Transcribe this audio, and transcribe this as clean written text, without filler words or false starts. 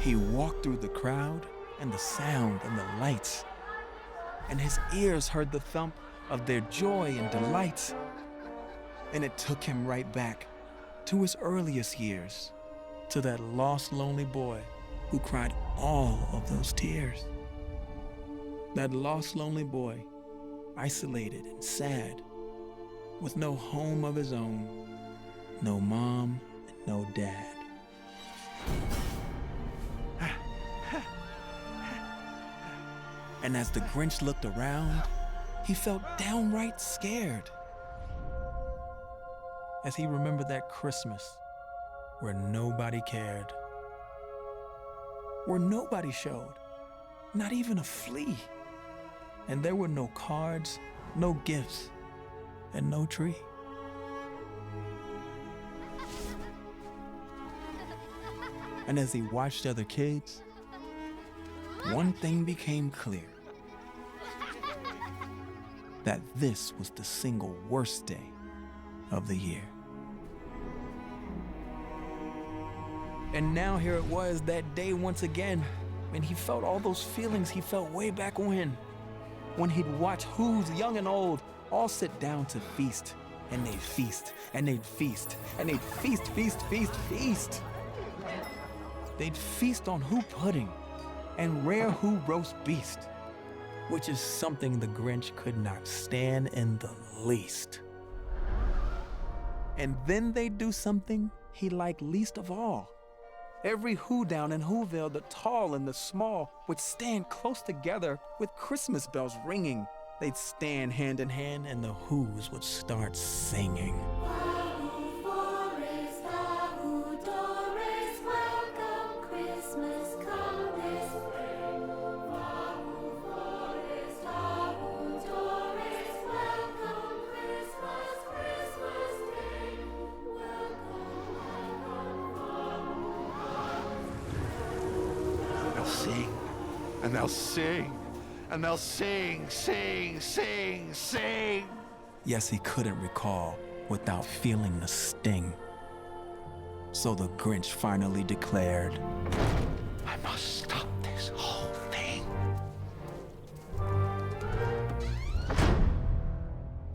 He walked through the crowd and the sound and the lights, and his ears heard the thump of their joy and delights. And it took him right back to his earliest years, to that lost, lonely boy who cried all of those tears. That lost, lonely boy, isolated and sad, with no home of his own, no mom and no dad. And as the Grinch looked around, he felt downright scared as he remembered that Christmas where nobody cared, where nobody showed, not even a flea. And there were no cards, no gifts, and no tree. And as he watched other kids, one thing became clear: that this was the single worst day of the year. And now here it was, that day once again, and he felt all those feelings he felt way back when he'd watch who's young and old all sit down to feast, and they'd feast, and they'd feast, and they'd feast, feast, feast, feast. They'd feast on who pudding and rare who roast beast, which is something the Grinch could not stand in the least. And then they'd do something he liked least of all. Every who down in Whoville, the tall and the small, would stand close together with Christmas bells ringing. They'd stand hand in hand and the who's would start singing. And they'll sing, and they'll sing, sing, sing, sing. Yes, he couldn't recall without feeling the sting. So the Grinch finally declared, I must stop this